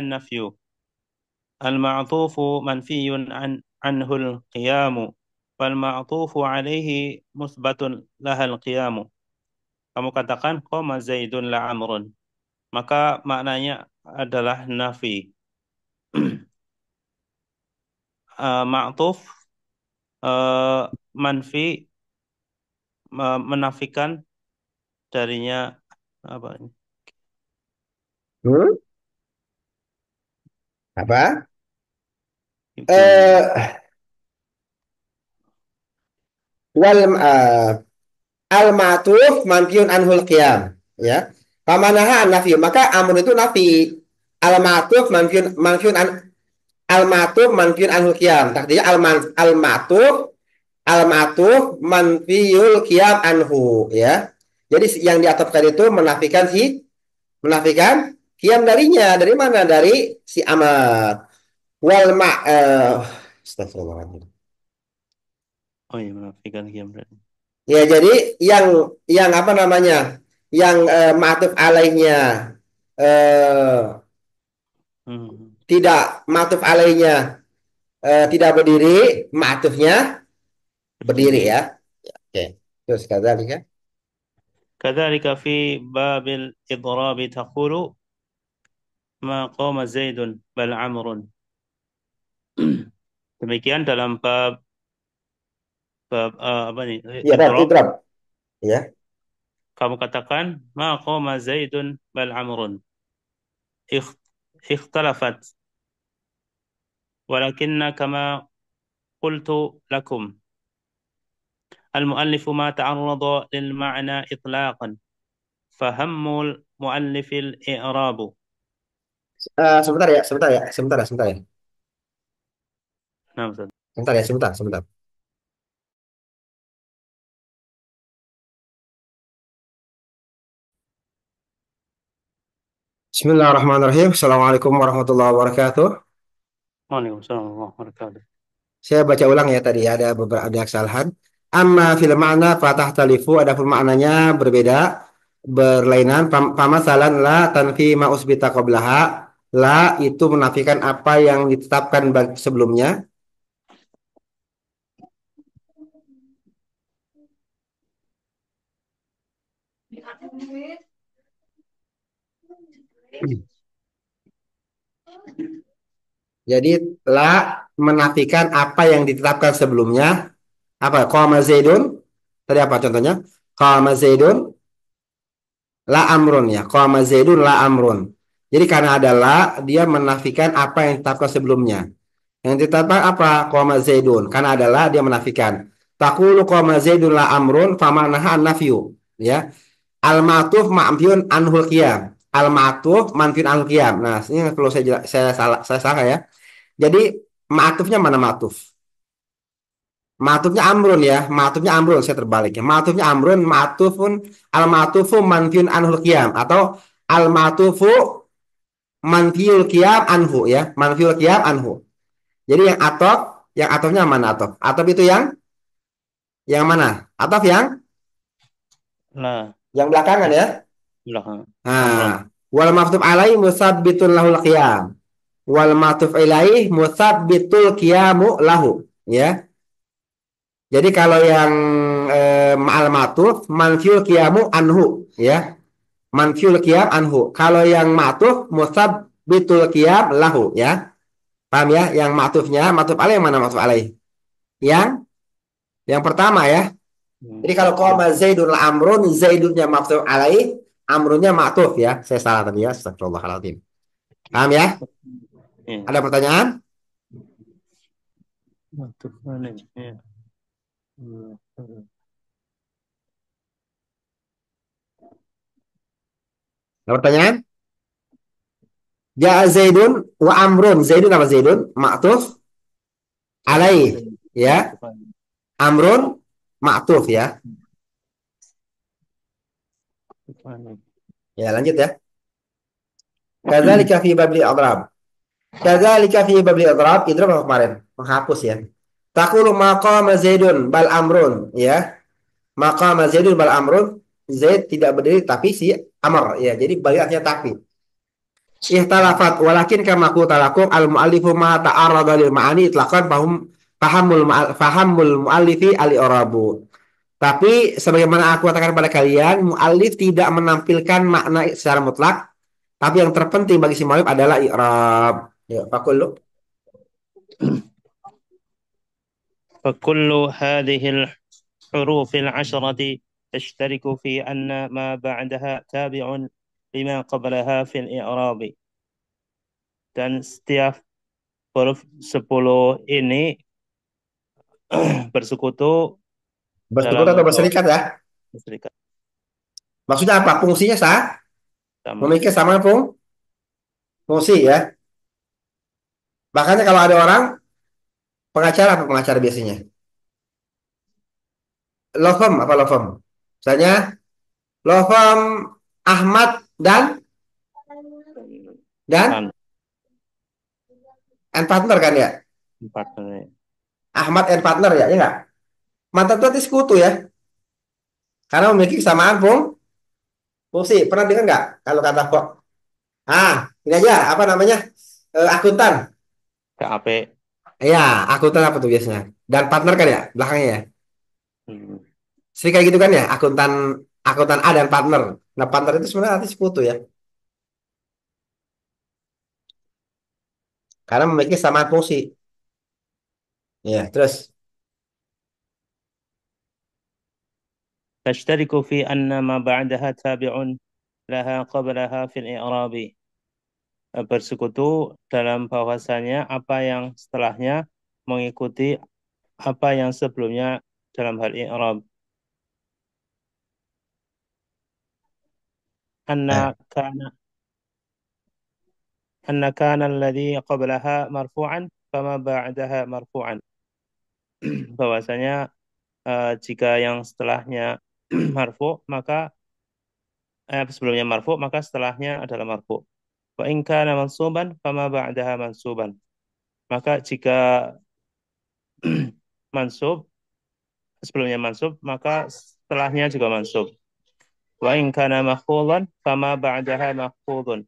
النفي. المعطوف منفي عنه القيام، والمعطوف عليه مثبت لها القيام. Kamu katakan qama Zaidun la Amrun. Maka maknanya adalah nafi. Ma'tuf manfi, menafikan darinya apa ini? Hmm? Apa? Gimana? Wal al ma'tuf manfiun anhul qiyam ya. Pamanaha an nafi. Maka amrun itu nafi. Al ma'tuf manfiun an al ma'tuf manfiun anhul qiyam. Takdirnya al ma'tuf manfiul qiyam anhu ya. Jadi yang diatofkan itu menafikan qiyam darinya. Dari mana? Dari si amar. Wal ma astagfirullahaladzim. Oh iya, menafikan qiyam. Ya, jadi yang apa namanya? Yang ma'tuf alaihnya eh, Hmm. tidak ma'tuf alaihnya tidak berdiri, ma'tufnya berdiri Berdiri. ya. Oke. Terus kadzalika. كذلك في باب الإضراب تقول ما قام زيد بل عمرو. Demikian dalam bab apa nih? Ya, Rab, Idrob. idrab. Ya. Kamu katakan ma qama Zaidun bal Amrun. Ikh- Ikhtalafat. Walakinna kama qultu lakum. المؤلف ما تعرض للمعنى إطلاقا، فهم المؤلف الإعراب. Sebentar ya, sebentar ya, sebentar ya, sebentar ya. نعم أستاذ. Sebentar ya, sebentar, sebentar. Bismillahirrahmanirrahim. Assalamualaikum warahmatullahi wabarakatuh. وعليكم السلام ورحمة الله وبركاته. Saya baca ulang ya tadi ya, ada beberapa ada kesalahan. Amma fil ma'na fatah talifu, adapun maknanya berbeda, berlainan. Pamasalan la tanfi ma usbita qablaha. La itu menafikan apa yang ditetapkan sebelumnya. Jadi la menafikan apa yang ditetapkan sebelumnya. Apa? Qama Zaidun. Tadi apa contohnya? Qama Zaidun la amrun ya. Qama Zaidun la amrun. Jadi karena ada la, dia menafikan apa yang ditetapkan sebelumnya. Yang ditetapkan apa? Qama Zaidun. Karena ada la, dia menafikan. Taqulu qama Zaidun la amrun famanaha an-nafyu. Ya. Al-ma'tuf ma'fiyun anhul qiyam. Al-ma'tuf manfiyun anhul qiyam. Nah, ini perlu saya salah ya. Jadi ma'tufnya mana ma'tuf? Ma'tufnya amrun ya. Ma'tufnya amrun, saya terbalik ya. Ma'tufnya amrun, ma'tufun al-ma'tufu manfiyun anhul qiyam atau al-ma'tufu manfiyul qiyam anhu ya. Manfiyul qiyam anhu. Jadi yang atofnya mana atof? Atof itu yang mana? Atof yang لا Yang belakangan ya. Belakang. Amron. Nah, wal maftuf alaihi musabbitun lahul qiyam. Wal maftuf ilaihi musabbitul qiyamu lahu. Ya. Jadi kalau yang ma'al matuf manfiul qiyamu anhu ya. Manfiul qiyam anhu. Kalau yang matuf musabbitul qiyam lahu ya. Paham ya? Yang matuf alaih yang mana matuf alaih? Yang yang pertama ya. Jadi kalau qama Zaidun la amrun, Zaidunnya matuf alaih, amrunnya matuf ya. Saya salah tadi ya. Astagfirullahaladzim. Paham ya? Ya. Ada pertanyaan? Matuf alaih. Ya. Ada pertanyaan? Ja Zaidun wa amrun. Zaidun apa Zaidun? Ma'tuf alaih ya. Amrun ma'tuf ya. Ya lanjut ya. Kadzalika fi babli adrab. Kadzalika fi babli adrab. Idrab apa kemarin? Menghapus ya. Taqulu maqama Zaidun bal amrun ya. Maqama Zaidun bal amrun. Zaid tidak berdiri tapi si Amr ya. Jadi balikannya tapi. Ihtalafat walakin kama qutalakum al muallifu ma ta'arrada lil ma'ani itlaqan fahamul muallifi al i'rabu. Tapi sebagaimana aku katakan pada kalian, muallif tidak menampilkan makna secara mutlak, tapi yang terpenting bagi si muallif adalah i'rab. Ya, fakul. فكل هذه الحروف العشرة تشترك في أن ما بعدها تابع لما قبلها في الإعراب. Dan setiap huruf 10 ini bersekutu Bersekutu dalam atau bahwa berserikat ya? berserikat Maksudnya apa? Fungsinya sama. memiliki sama fungsi ya. Makanya kalau ada orang pengacara apa pengacara biasanya? Law firm apa law firm? Misalnya law firm Ahmad dan Dan and partner kan ya? empat ini. Ahmad and partner ya, ya nggak? Mantan itu sekutu ya, karena memiliki kesamaan fungsi. Pernah dengar nggak kalau kata kok? Ini aja apa namanya? Akuntan. KAP. Ya, akuntan apa tuh biasanya? Dan partner kan ya, belakangnya ya. Hmm. Sering kayak gitu kan ya, akuntan akuntan A dan partner. Nah, partner itu sebenarnya arti sekutu ya, karena memiliki kesamaan fungsi. Ya, terus. تشترك في أن ما بعدها تابع لها قبلها في الإعراب. Bersekutu dalam bahwasanya apa yang setelahnya mengikuti apa yang sebelumnya dalam hal i'rab. Nah, Anna kana anna kana alladhi qablaha marfu'an fama ba'daha marfu'an. Bahwasanya jika yang setelahnya marfu maka sebelumnya marfu maka setelahnya adalah marfu. Wa in kana mansuban fama ba'daha mansuban. Maka jika mansub sebelumnya mansub maka setelahnya juga mansub. Wa in kana mahfudhan fama ba'daha mahfudhun.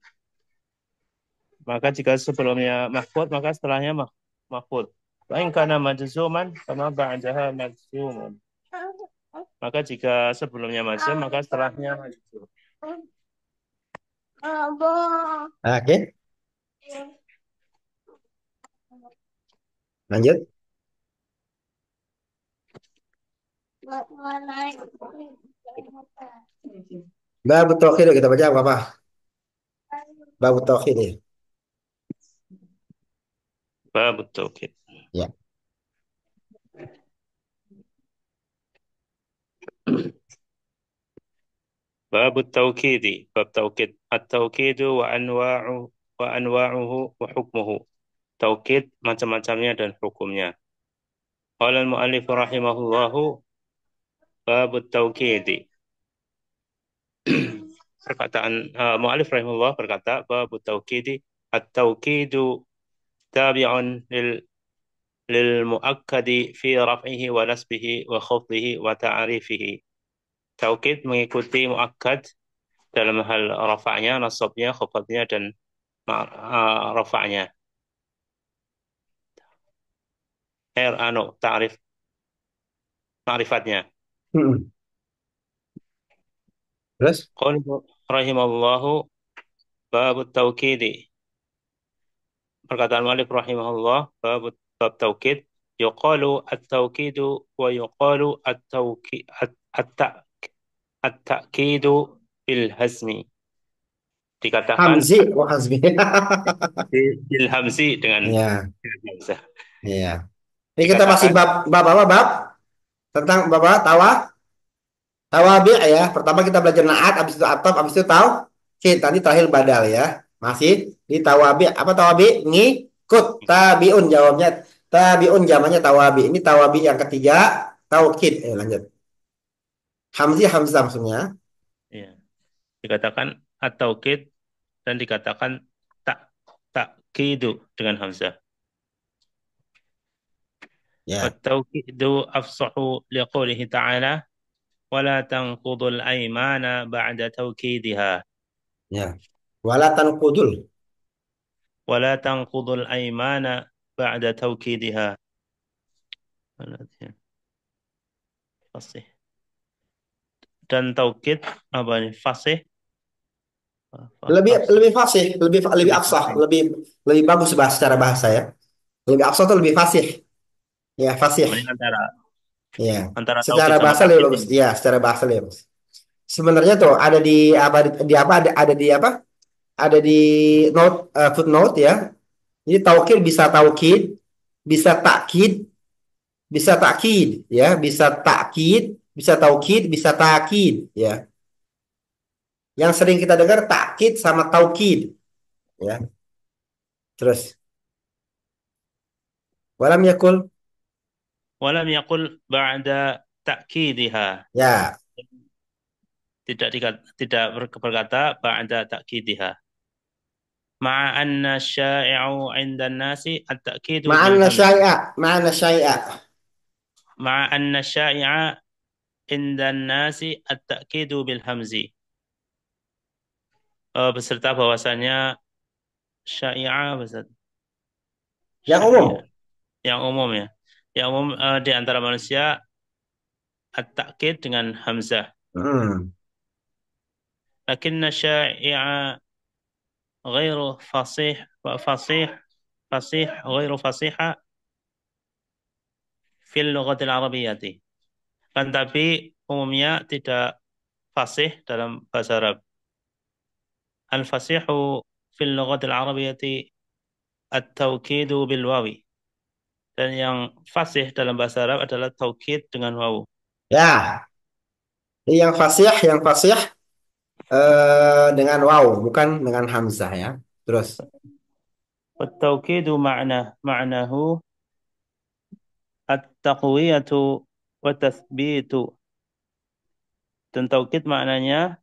Maka jika sebelumnya mahfud maka setelahnya mahfud. Wa in kana majzuman fama ba'daha majzumun. Maka jika sebelumnya majzum maka setelahnya majzum. oke, lanjut. Bab tauhid kita baca apa? Bab tauhid ya. Bab at-tawkid. Ya. Bab at-tawkid. Bab tawkid. At-tawkid wa anwa'uhu wa hukmuhu. Taukid macam-macamnya dan hukumnya. Qala al-mu'allif rahimahullahu bab at-tawkid. Perkataan mu'allif rahimahullah berkata bab at-tawkid. At-tawkidu tabi'un lil muakkadi fi raf'ihi wa nasbihi wa khafdihi wa ta'rifihi. Taukid mengikuti muakkad dalam hal rafa'nya, nasabnya, khafadnya, dan rafa'nya. Ta'rif, ma'rifatnya. Mm-mm. Terus? Qala rahimallahu bab taukidi. Perkataan Malik rahimahullah bab taukid. Yuqalu at-taukidu wa yuqalu at-ta'kidu bil hazmi. Dikatakan Hamzi, oh Hazmi. bil hamzi Ya, dengan hamzah. iya. Ini kita masih Dikatakan bab apa bab tentang bab apa? Tawabi ya. Pertama kita belajar naat, habis itu ataf, habis itu tauhid. Nanti terakhir badal ya. Masih di tawabi. Apa tawabi? Ngikut. Tabiun jawabnya. Tabiun jamannya tawabi. Ini tawabi yang ketiga. Taukid. Lanjut. Hamzi Hamzah maksudnya. ya, dikatakan at-taukid dan dikatakan tak takidu dengan hamzah. Ya, At-taukidu afsahu liqoulihi ta'ala wala tanqudul aymana ba'da tawkidiha. ya. Wala tanqudul. ولا تنقضوا الأيمان بعد توكيدها. Fasih. Dan taukid apa ini? Fasih. Lebih lebih fasih, lebih lebih Lebih afsah, fasih. lebih bagus bahasa secara bahasa ya. Lebih afsah itu lebih fasih. Ya, fasih. Ini antara Ya. antara Secara taukid sama bahasa lebih takkid bagus. ini. Ya, secara bahasa lebih bagus. Sebenarnya tuh ada di apa ada di apa? Ada di note footnote ya. Jadi taukid bisa taukid, bisa takkid, bisa takkid ya, bisa takkid, bisa taukid, bisa takkid ya. Yang sering kita dengar takkid sama taukid ya. Terus walam yakul Walam yaqul ba'da ta'kidiha. ya, Tidak berkata ba'da ta'kidiha. Ma'a anna syai'u 'inda an-nasi at-ta'kidu bil ma'ana hamzi. syai'a, ma'ana syai'a. Ma'a anna syai'a 'inda an-nasi at-ta'kidu bil hamzi. Beserta bahwasanya syai'ah Yang umum. syariah yang umum ya. Yang umum di antara manusia at-ta'kid dengan hamzah. Hmm. Lakinna syai'a ghairu fasih ghairu fasiha fil lughatil arabiyyati. Kan tapi umumnya tidak fasih dalam bahasa Arab. Al-fasihu fil lughatil arabiyyati at-tawkidu bil wawi. Dan yang fasih dalam bahasa Arab adalah taukid dengan wawu. Ya, ini yang fasih dengan waw, bukan dengan hamzah ya. Terus, والتوكيد معناه at-taqwiyatu wa tathbitu. Dan taukid maknanya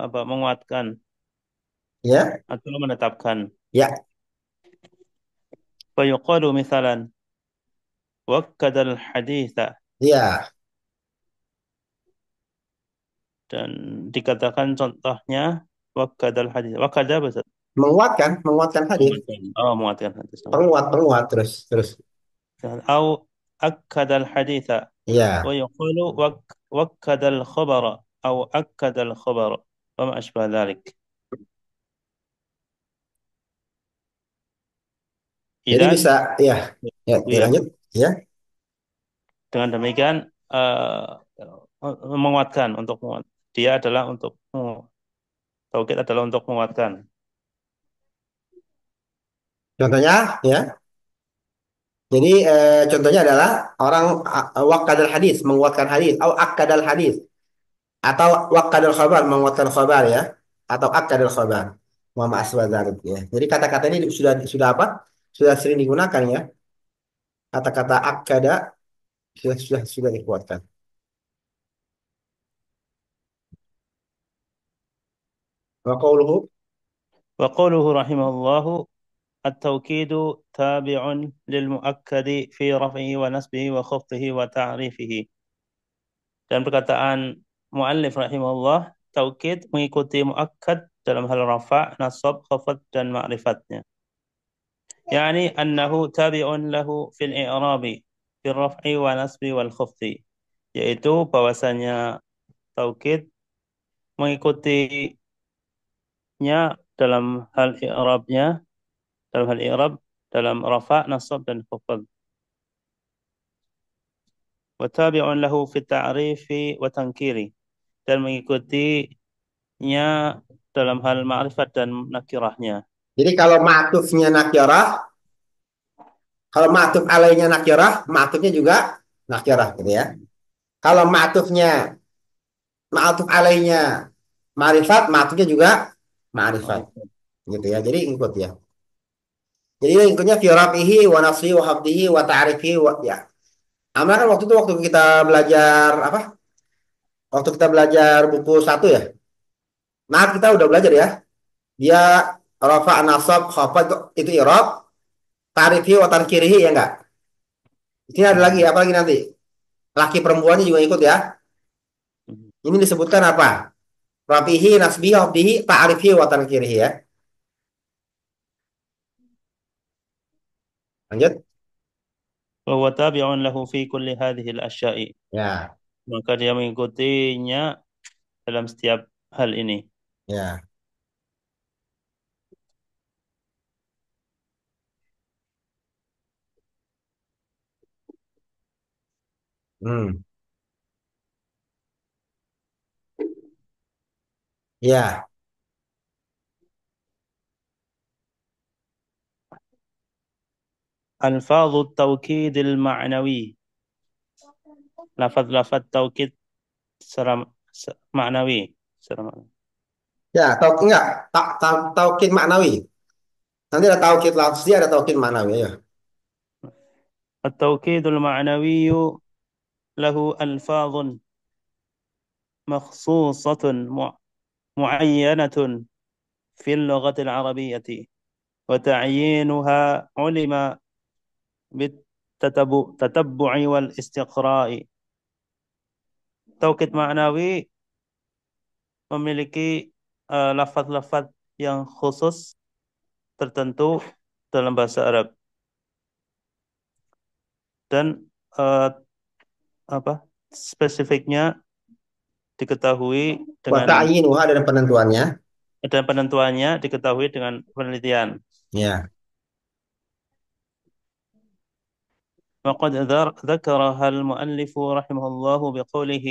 apa menguatkan ya, atau menetapkan. ya, Fa yuqalu misalan wakkada al-haditha, ya, dan dikatakan contohnya wakkada al-hadith. Wakkada bahasa menguatkan hadis, menguatkan. Oh, menguatkan hadis. penguat, terus, terus, Au akkada al-haditha wa ya. yuqalu wakkada al-khabara au akkada al-khabara wa ma ashbah dhalik. Jadi Idan bisa, ya, ya, ya, ya, lanjut, ya. dengan demikian menguatkan untuk menguat. Dia adalah untuk taukid adalah untuk menguatkan. Contohnya, ya. Jadi contohnya adalah orang wakadal hadis, menguatkan hadis, atau akadal hadis, atau wakadal khabar, menguatkan khabar ya, atau akadal khabar. Muhammad asbadzalik ya. Jadi kata-kata ini sudah apa? Sudah sering digunakan ya. Kata-kata akada sudah dikuatkan. Wa qauluhu Wa qawluhu rahimahullahu at-tawkidu tabi'un lil muakkadi fi raf'ihi wa nasbihi wa khafdihi wa ta'rifihi. Dan perkataan muallif rahimahullah, taukid mengikuti muakkad dalam hal rafa', nasab, khafad dan ma'rifatnya. Yani annahu tabi'un lahu fil i'rabi fil raf'i wa nasbi wal khafdi. Yaitu bahwasanya taukid mengikutinya dalam hal i'rabnya, dalam hal i'rab, dalam rafa', nasab dan khafad. Wa tabi'un lahu fit ta'rifi wa tankiri. Dan mengikutinya dalam hal ma'rifat dan nakirahnya. Jadi kalau ma'tufnya nakirah, kalau ma'tuf alainya nakirah, ma'tufnya juga nakirah gitu ya. Kalau ma'tuf alainya ma'rifat, ma'tufnya juga ma'rifat Ma'rifat. gitu ya. Jadi ikut ya. Jadi ikutnya fi rafihi wa nasrihi wa hafdihi wa ta'rifihi wa ya. Amal kan waktu itu waktu kita belajar apa? Waktu kita belajar buku satu ya. Nah, kita udah belajar ya. Dia rafa nasab khafad itu i'rab, ta'rifi wa tankirihi ya enggak? Di sini ada lagi apa lagi nanti? Laki perempuannya juga ikut ya. Ini disebutkan apa? Rafihi, nasbihi, hafdihi, ta'rifi wa tankirihi ya. Lanjut. Wa huwa tabi'un lahu fi kulli hadhihi al-asya'i. Ya, Maka dia mengikutinya dalam setiap hal ini. ya. Hmm. Ya. Alfadhu at-tawkid al-ma'nawi. Lafaz-lafaz taukid secara maknawi. Secara maknawi. Ya, enggak, taukid maknawi. Nanti ada taukid lafzi, ada taukid maknawi ya. التوكيد المعنوي له ألفاظ مخصوصة معينة في اللغة العربية وتعيينها علم بالتتبع والاستقراء. Taukid maknawi memiliki lafaz-lafaz yang khusus tertentu dalam bahasa Arab dan uh, apa spesifiknya diketahui Wa dengan ta'yinuha dan penentuannya. dan penentuannya diketahui dengan penelitian. Ya. وقد ذكرها المؤلف رحمه الله بقوله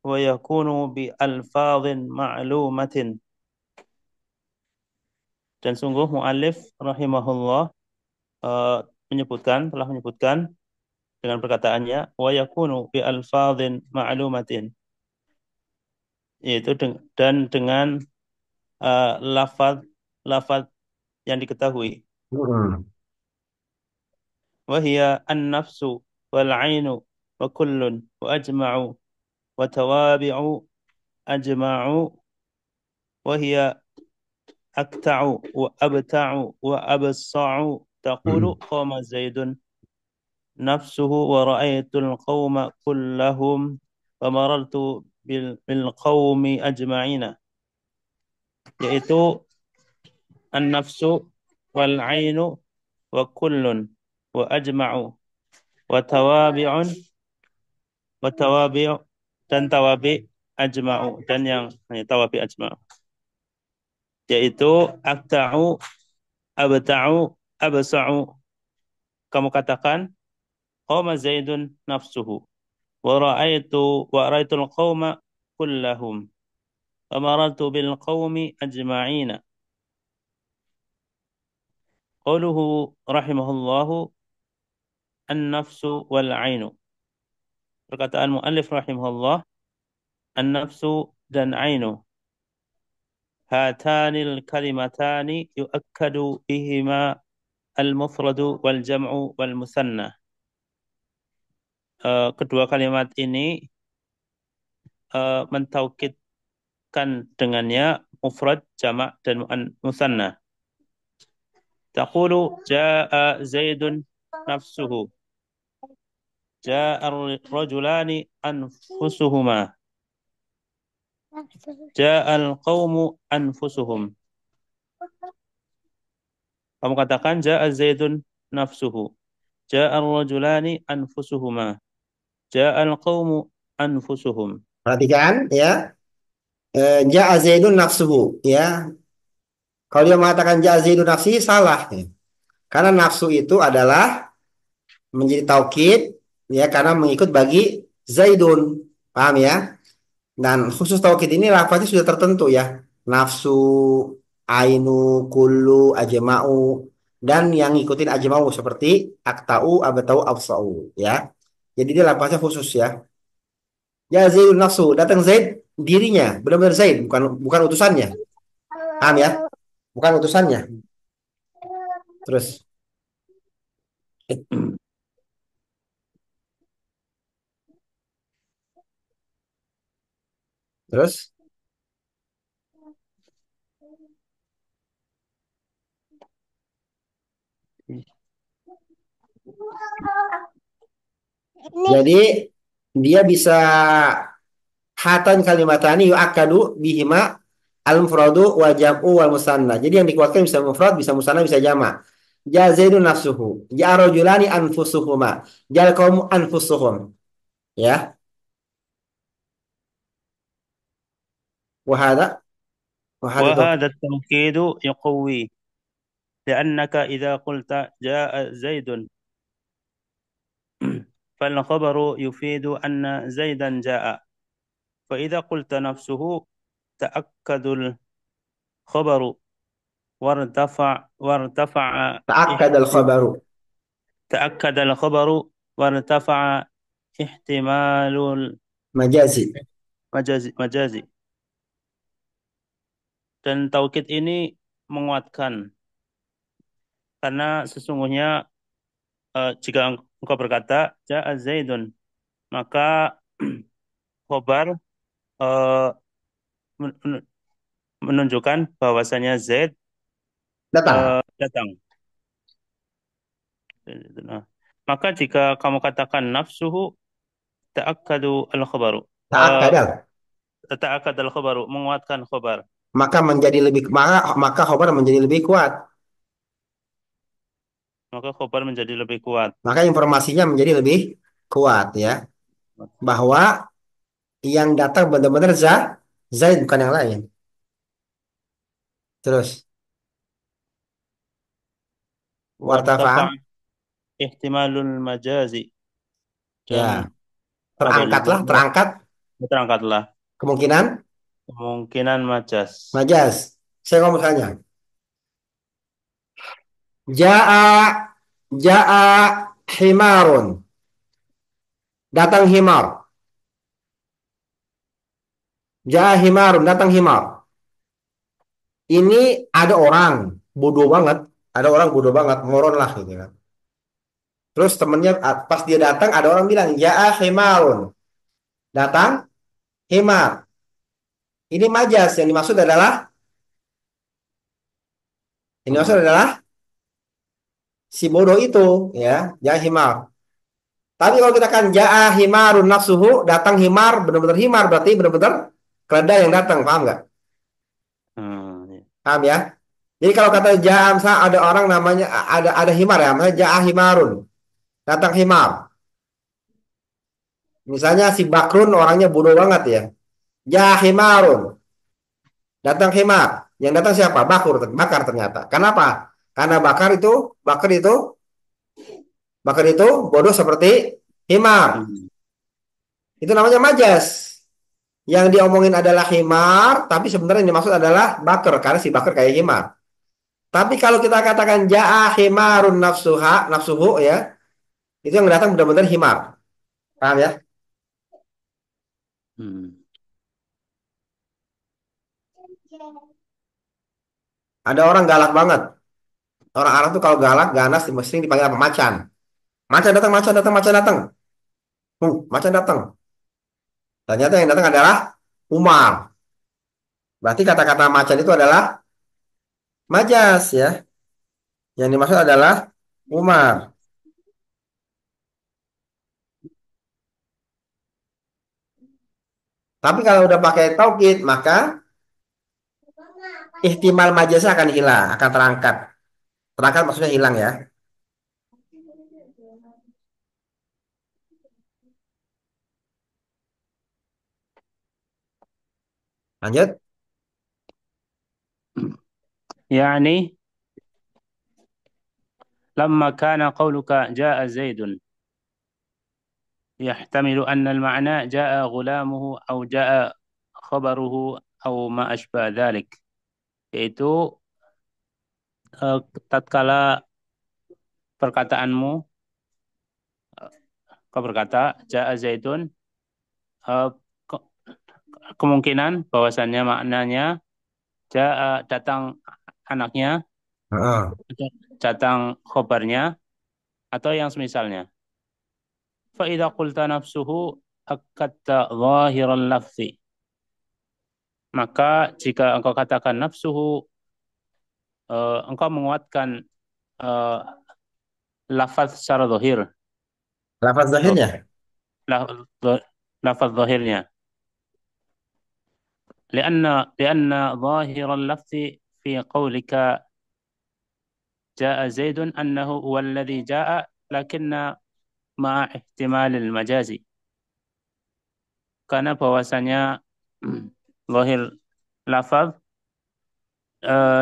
ويكون بألفاظ معلومة. Dan sungguh mu'allif rahimahullah telah menyebutkan dengan perkataannya wa yakunu bi alfadhin ma'lumatin, yaitu dan dengan lafaz lafaz yang diketahui. Hmm. Wa hiya an-nafsu wal 'ainu wa kullun wa ajma'u wa tawabi'u ajma'u wa hiya akta'u wa abta'u wa absa'u taqulu Hmm. qama zaidun nafsuhu wa ra'aytul qauma kullahum wa marartu bil qaumi ajma'ina, yaitu an-nafsu wal 'ainu wa kullun wa ajma'u wa tawabi'un wa tawabi' dan tawabi' ajma'u dan yang tawabi' ajma'u, yaitu akta'u, abta'u, absa'u. Kamu katakan qama zaidun nafsuhu wa ra'aitul qauma kullahum wa marartu bil qaumi ajma'ina. Qauluhu rahimahullahu an-nafsu wal 'ainu. Perkataan muallif rahimahullah, an-nafsu dan 'ainu. Hatanil kalimatani yu'akkadu bihima al-mufradu wal jam'u wal musanna. Kedua kalimat ini mentaukidkan dengannya mufrad, jamak dan musanna. Taqulu jaa Zaidun nafsuhu. Ja'ar rajulani anfusuhuma. Ja'al qawmu anfusuhum. Kamu katakan ja'a Zaidun nafsuhu. Ja'ar rajulani anfusuhuma. Ja'al qawmu anfusuhum. Perhatikan ya. Ja'a Zaidun nafsuhu ya. Kalau dia mengatakan ja'a Zaidun nafsihi salah ya. Karena nafsu itu adalah menjadi taukid ya karena mengikut bagi Zaidun. Paham ya? Dan khusus taukid ini lafaznya sudah tertentu ya. Nafsu, ainu, kullu, ajma'u dan yang ngikutin ajma'u seperti aktau, abtau, absau ya. Jadi dia lafaznya khusus ya. Ya Zaidun nafsu, datang Zaid dirinya, benar-benar Zaid, bukan utusannya. Paham ya? Bukan utusannya. Terus terus jadi dia bisa hatan kalimatani yu'akadu bihima al-mufradu wa jam'u wal musanna. Jadi yang dikuatkan bisa mufrad, bisa musanna, bisa jama'. Ja Zaidun nafsuhu, ja rajulani anfusuhuma, ja qaumu anfusuhum. Ya. Wahada wahada tuh. وهذا التوكيد يقوي لأنك إذا قلت جاء زيد فالخبر يفيد أن زيدا جاء فإذا قلت نفسه تأكد الخبر وارتفع Ta'akkad al-khabaru. تأكد الخبر وارتفع احتمال Majazi. المجاز dan taukid ini menguatkan karena sesungguhnya jika engkau berkata ja'a Zaidun maka khobar eh, men- men- menunjukkan bahwasanya Zaid Datang. datang. Nah, maka jika kamu katakan nafsuhu ta'akkadu al-khabaru. Eh, Ta'akkadal. ta'akkad al-khabaru menguatkan khobar. Maka khabar menjadi lebih kuat. Maka khobar menjadi lebih kuat. Maka informasinya menjadi lebih kuat ya. Bahwa yang datang benar-benar Zaid bukan yang lain. Terus Wartafa wartafa'an ihtimalul majazi ya dan apa ini terangkatlah terangkat terangkatlah kemungkinan kemungkinan majas. majaz. Saya ngomong misalnya jaa jaa himarun, datang himar. Jaa himarun, datang himar. Ini ada orang bodoh banget, ada orang bodoh banget, moron lah gitu kan. Terus temennya pas dia datang ada orang bilang jaa himarun, datang himar. Ini majas, yang dimaksud adalah si bodoh itu ya, jaa himar. Tapi kalau kita kan jaa himarun nafsuhu, datang himar, benar-benar himar berarti benar-benar keledai yang datang, paham nggak? Ya. Paham ya? Jadi kalau kata jaa, misalnya ada orang namanya ada himar ya, misalnya jaa himarun, datang himar. Misalnya si Bakrun orangnya bodoh banget ya. Jaa himarun, datang himar. Yang datang siapa? Bakar ternyata. Kenapa? Karena Bakar itu bodoh seperti himar. Hmm. Itu namanya majas. Yang diomongin adalah himar, tapi sebenarnya yang dimaksud adalah bakar karena si bakar kayak himar. Tapi kalau kita katakan jaa himarun nafsuhu ya, itu yang datang benar-benar himar. Paham ya? Hmm. Ada orang galak banget. Orang Arab tuh kalau galak, ganas, mesti dipanggil apa? Macan. Macan datang, macan datang, macan datang. Macan datang. Ternyata yang datang adalah Umar. Berarti kata-kata macan itu adalah majas ya. Yang dimaksud adalah Umar. Tapi kalau udah pakai taukid, maka ihtimal majaznya akan hilang, akan terangkat. Terangkat maksudnya hilang ya. Lanjut. يعني لما كان قولك جاء زيد يحتمل أن المعنى جاء غلامه أو جاء خبره أو ما أشبه ذلك, yaitu tatkala perkataanmu, kau berkata jaa zaidun, eh, ke- kemungkinan bahwasannya maknanya jaa datang anaknya, Heeh. atau datang khobarnya, atau yang semisalnya. فإذا قلت نفسه أكدت ظاهر اللفظ, maka jika engkau katakan nafsuhu, engkau menguatkan eh, lafaz secara zahir, Lafaz eh, zahirnya. lafaz zahirnya. لأن ظاهر اللفظ في قولك جاء زيد أنه هو الذي جاء, لكن مع احتمال المجاز, karena bahwasanya zahir lafaz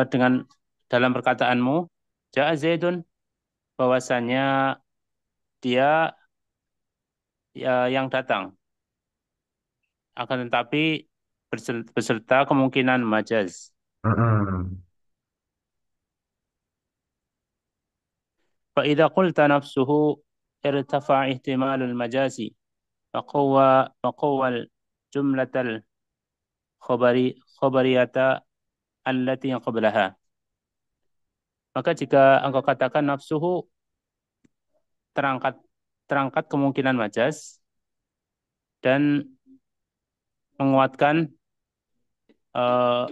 dengan dalam perkataanmu jaa zaidun, bahwasanya dia yang datang, akan tetapi beserta kemungkinan majaz. Heeh. فإذا قلت نفسه ارتفع احتمال المجاز فقوى الجملة الخبرية التي قبلها. Maka jika engkau katakan nafsuhu, terangkat terangkat kemungkinan majaz dan menguatkan eh,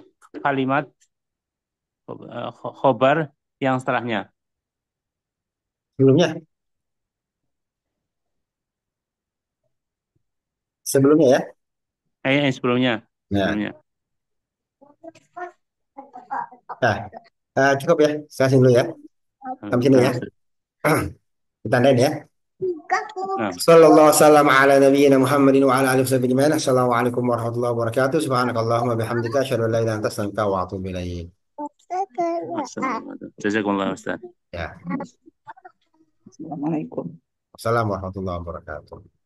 kalimat khobar yang setelahnya. Sebelumnya. Sebelumnya ya. Sebelumnya, Nah, sebelumnya. nah, cukup ya. Saya sini dulu ya. Sampai sini Nah, ya. Kita tandain ya. nah. Sallallahu wasallam ala nabiyyina Muhammadin wa ala alihi wasallam ajma'in. Assalamualaikum warahmatullahi wabarakatuh. Subhanakallahumma bihamdika asyhadu an la ilaha illa anta astaghfiruka wa atubu ilaik. Jazakumullah Ustaz. Ya. Assalamualaikum. Assalamualaikum warahmatullahi wabarakatuh.